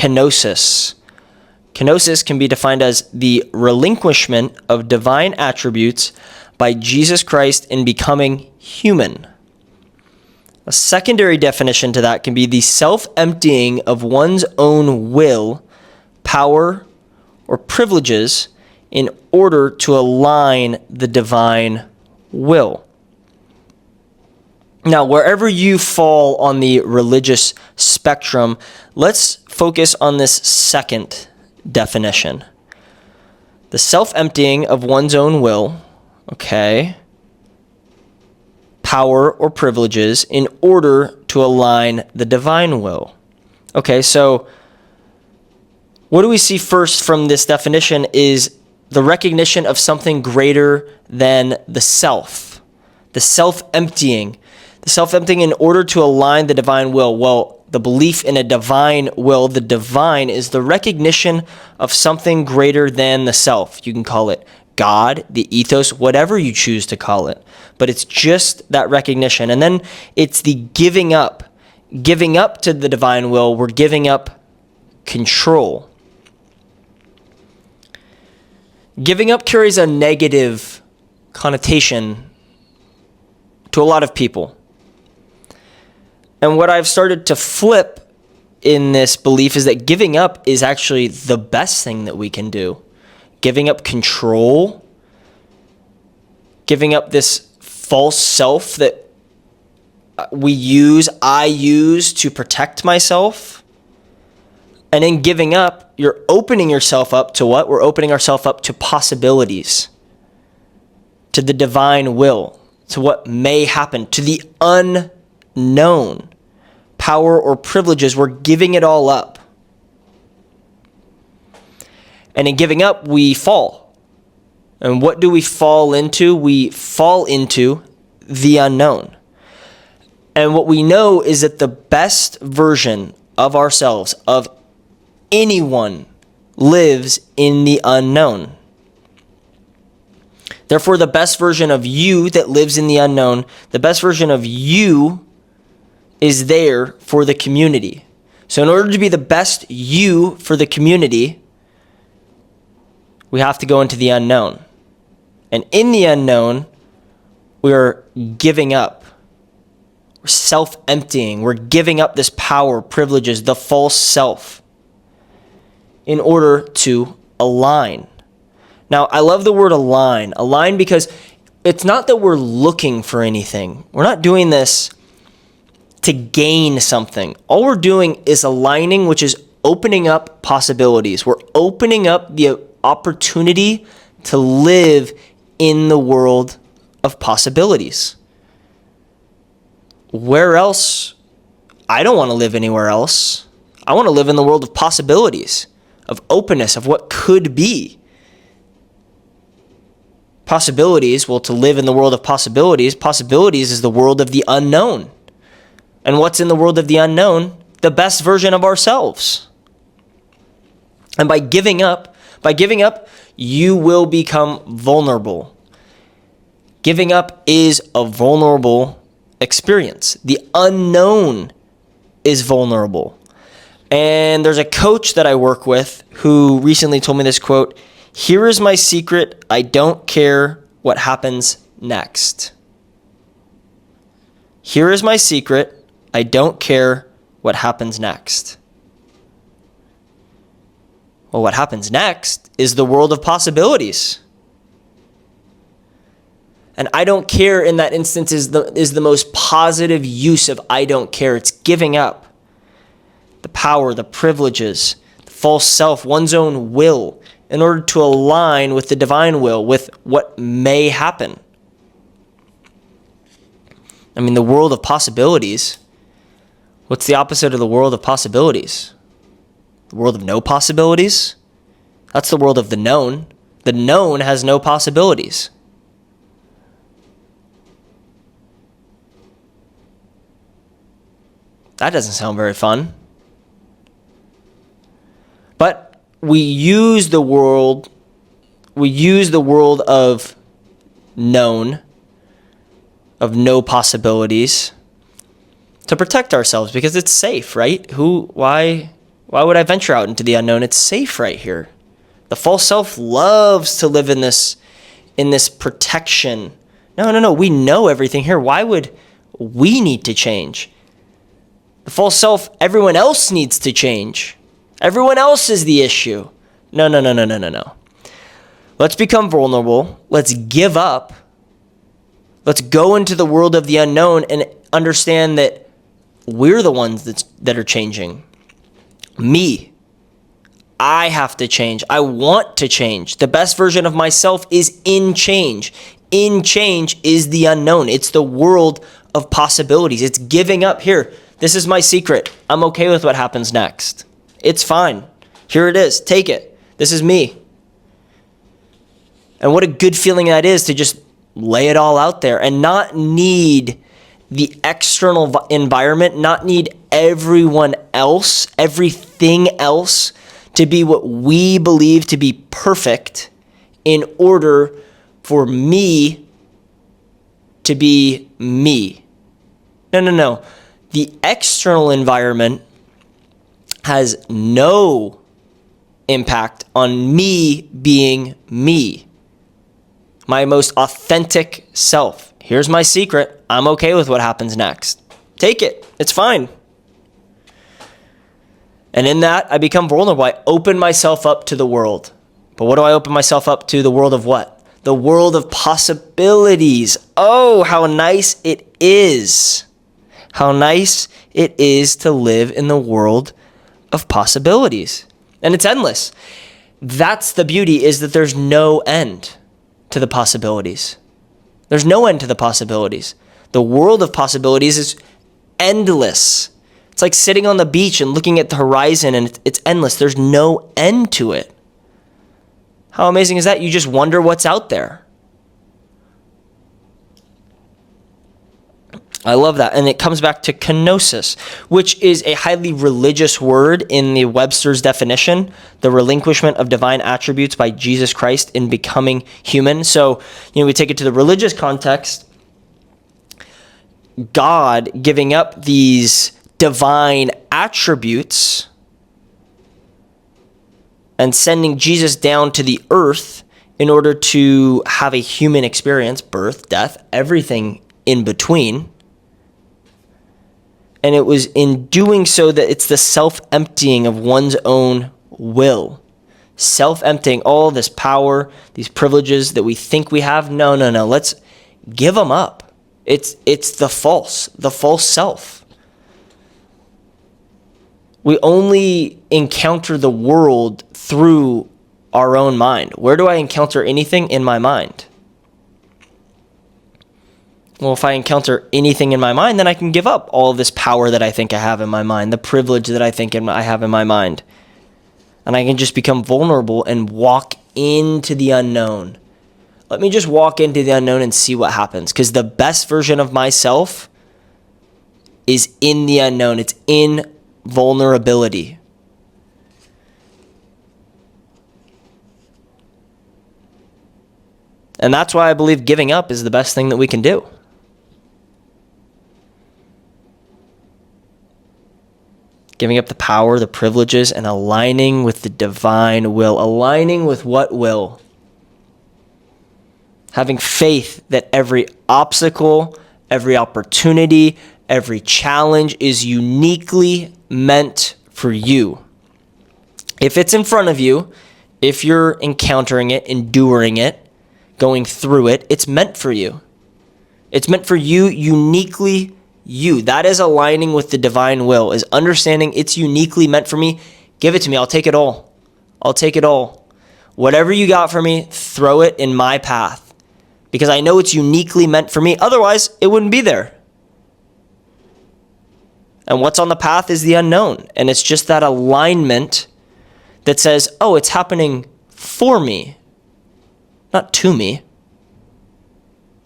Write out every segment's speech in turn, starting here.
kenosis. Kenosis can be defined as the relinquishment of divine attributes by Jesus Christ in becoming human. A secondary definition to that can be the self-emptying of one's own will, power, or privileges in order to align the divine will. Now, wherever you fall on the religious spectrum, let's focus on this second definition. The self-emptying of one's own will, power or privileges in order to align the divine will. So what do we see first from this definition is the recognition of something greater than the self, the self-emptying in order to align the divine will. Well, the belief in a divine will, the divine is the recognition of something greater than the self. You can call it God, the ethos, whatever you choose to call it. But it's just that recognition. And then it's the giving up to the divine will. We're giving up control. Giving up carries a negative connotation to a lot of people. And what I've started to flip in this belief is that giving up is actually the best thing that we can do. Giving up control, giving up this false self that I use to protect myself. And in giving up, you're opening yourself up to what? We're opening ourselves up to possibilities, to the divine will, to what may happen, to the unknown. Power or privileges, we're giving it all up. And in giving up, we fall. And what do we fall into? We fall into the unknown. And what we know is that the best version of ourselves, of anyone, lives in the unknown. Therefore, the best version of you that lives in the unknown, the best version of you is there for the community. So in order to be the best you for the community, we have to go into the unknown. And in the unknown, we are giving up. We're self-emptying. We're giving up this power, privileges, the false self in order to align. Now, I love the word align. Align because it's not that we're looking for anything. We're not doing this to gain something. All we're doing is aligning, which is opening up possibilities. We're opening up the opportunity to live in the world of possibilities. Where else? I don't want to live anywhere else. I want to live in the world of possibilities, of openness, of what could be. Possibilities, well, to live in the world of possibilities is the world of the unknown. And what's in the world of the unknown? The best version of ourselves. And by giving up, you will become vulnerable. Giving up is a vulnerable experience. The unknown is vulnerable. And there's a coach that I work with who recently told me this quote, "Here is my secret. I don't care what happens next." Here is my secret. I don't care what happens next. Well, what happens next is the world of possibilities. And I don't care in that instance is the most positive use of I don't care. It's giving up the power, the privileges, the false self, one's own will in order to align with the divine will, with what may happen. I mean, the world of possibilities. What's the opposite of the world of possibilities? The world of no possibilities? That's the world of the known. The known has no possibilities. That doesn't sound very fun. But we use the world of known, of no possibilities, to protect ourselves because it's safe, right? Why Why would I venture out into the unknown? It's safe right here. The false self loves to live in this protection. No. We know everything here. Why would we need to change? The false self, everyone else needs to change. Everyone else is the issue. No. Let's become vulnerable. Let's give up. Let's go into the world of the unknown and understand that we're the ones that are changing. Me. I have to change. I want to change. The best version of myself is in change. In change is the unknown. It's the world of possibilities. It's giving up. Here, this is my secret. I'm okay with what happens next. It's fine. Here it is. Take it. This is me. And what a good feeling that is to just lay it all out there and not need the external environment, not need everyone else, everything else to be what we believe to be perfect in order for me to be me. No. The external environment has no impact on me being me. My most authentic self. Here's my secret. I'm okay with what happens next. Take it. It's fine. And in that, I become vulnerable. I open myself up to the world. But what do I open myself up to? The world of what? The world of possibilities. Oh, how nice it is. How nice it is to live in the world of possibilities. And it's endless. That's the beauty, is that there's no end to the possibilities. There's no end to the possibilities. The world of possibilities is endless. It's like sitting on the beach and looking at the horizon, and it's endless. There's no end to it. How amazing is that? You just wonder what's out there. I love that. And it comes back to kenosis, which is a highly religious word in the Webster's definition, the relinquishment of divine attributes by Jesus Christ in becoming human. So, we take it to the religious context. God giving up these divine attributes and sending Jesus down to the earth in order to have a human experience, birth, death, everything in between. And it was in doing so that it's the self-emptying of one's own will. Self-emptying all this power, these privileges that we think we have. No. Let's give them up. It's the false self. We only encounter the world through our own mind. Where do I encounter anything? In my mind. Well, if I encounter anything in my mind, then I can give up all of this power that I think I have in my mind, the privilege that I think I have in my mind. And I can just become vulnerable and walk into the unknown. Let me just walk into the unknown and see what happens. Because the best version of myself is in the unknown. It's in vulnerability. And that's why I believe giving up is the best thing that we can do. Giving up the power, the privileges, and aligning with the divine will. Aligning with what will? Having faith that every obstacle, every opportunity, every challenge is uniquely meant for you. If it's in front of you, if you're encountering it, enduring it, going through it, it's meant for you. It's meant for you, uniquely you. That is aligning with the divine will, is understanding it's uniquely meant for me. Give it to me. I'll take it all. I'll take it all. Whatever you got for me, throw it in my path, because I know it's uniquely meant for me. Otherwise, it wouldn't be there. And what's on the path is the unknown. And it's just that alignment that says, oh, it's happening for me, not to me.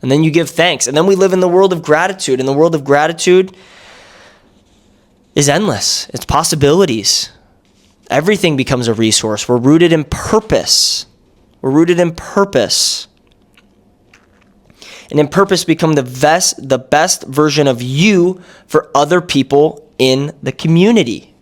And then you give thanks. And then we live in the world of gratitude. And the world of gratitude is endless. It's possibilities. Everything becomes a resource. We're rooted in purpose. We're rooted in purpose. And in purpose become the best version of you for other people in the community.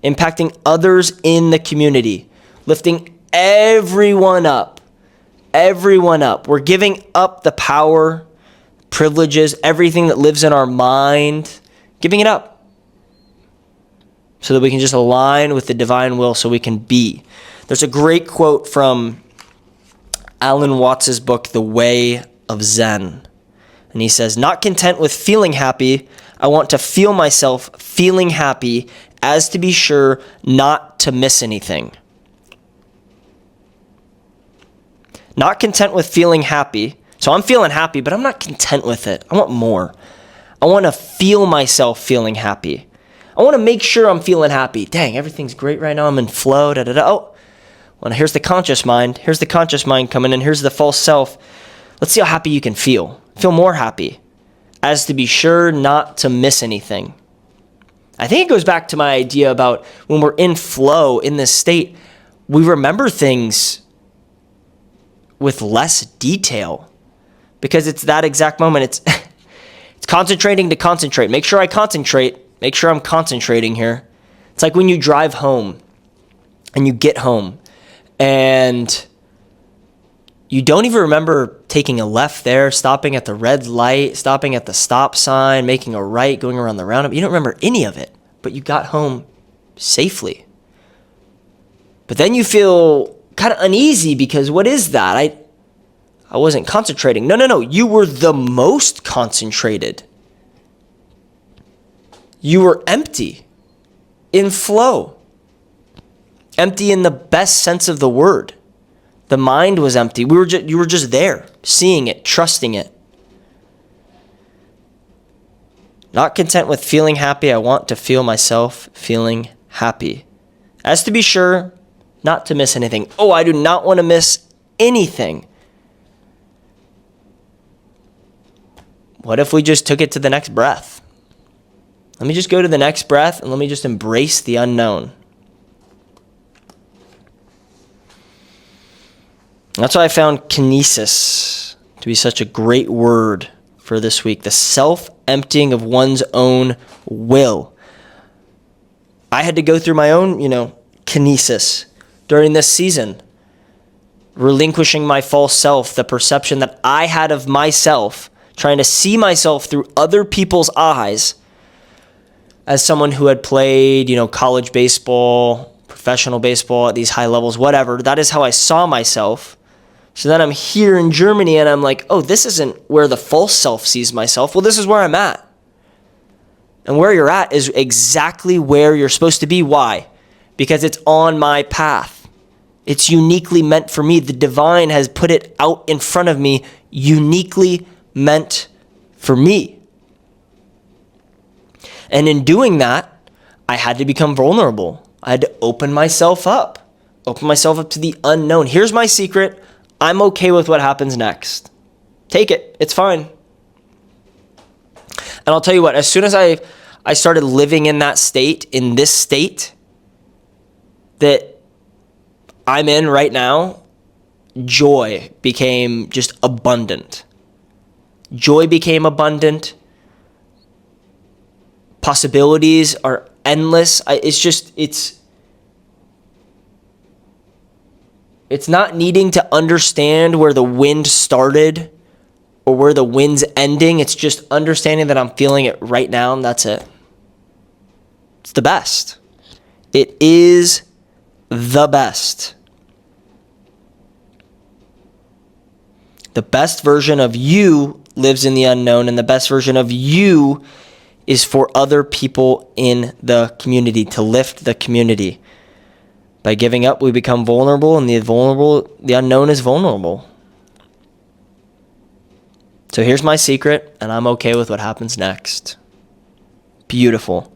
impacting others in the community, lifting everyone up. Everyone up. We're giving up the power, privileges, everything that lives in our mind, giving it up so that we can just align with the divine will so we can be. There's a great quote from Alan Watts' book, The Way of Zen. And he says, "Not content with feeling happy, I want to feel myself feeling happy as to be sure not to miss anything." Not content with feeling happy. So I'm feeling happy, but I'm not content with it. I want more. I want to feel myself feeling happy. I want to make sure I'm feeling happy. Dang, everything's great right now. I'm in flow. Da, da, da. Oh, well, here's the conscious mind. Here's the conscious mind coming in. Here's the false self. Let's see how happy you can feel. Feel more happy, as to be sure not to miss anything. I think it goes back to my idea about when we're in flow, in this state, we remember things with less detail because it's that exact moment. It's concentrating to concentrate. Make sure I concentrate. Make sure I'm concentrating here. It's like when you drive home and you get home and you don't even remember taking a left there, stopping at the red light, stopping at the stop sign, making a right, going around the roundabout. You don't remember any of it, but you got home safely. But then you feel kind of uneasy because what is that? I wasn't concentrating. No. You were the most concentrated. You were empty, in flow. Empty in the best sense of the word. The mind was empty. You were just there, seeing it, trusting it. Not content with feeling happy, I want to feel myself feeling happy. As to be sure not to miss anything. Oh, I do not want to miss anything. What if we just took it to the next breath? Let me just go to the next breath and let me just embrace the unknown. That's why I found kinesis to be such a great word for this week. The self-emptying of one's own will. I had to go through my own, kinesis during this season. Relinquishing my false self, the perception that I had of myself, trying to see myself through other people's eyes as someone who had played, college baseball, professional baseball at these high levels, whatever. That is how I saw myself. So then I'm here in Germany and I'm like, oh, this isn't where the false self sees myself. Well, this is where I'm at. And where you're at is exactly where you're supposed to be. Why? Because it's on my path. It's uniquely meant for me. The divine has put it out in front of me, uniquely meant for me. And in doing that, I had to become vulnerable. I had to open myself up to the unknown. Here's my secret. I'm okay with what happens next. Take it. It's fine. And I'll tell you what, as soon as I started living in that state, in this state that I'm in right now, joy became just abundant. Joy became abundant. Possibilities are endless. It's not needing to understand where the wind started or where the wind's ending. It's just understanding that I'm feeling it right now, and that's it. It's the best. It is the best. The best version of you lives in the unknown, and the best version of you is for other people in the community, to lift the community. By giving up, we become vulnerable, and the unknown is vulnerable. So here's my secret, and I'm okay with what happens next. Beautiful.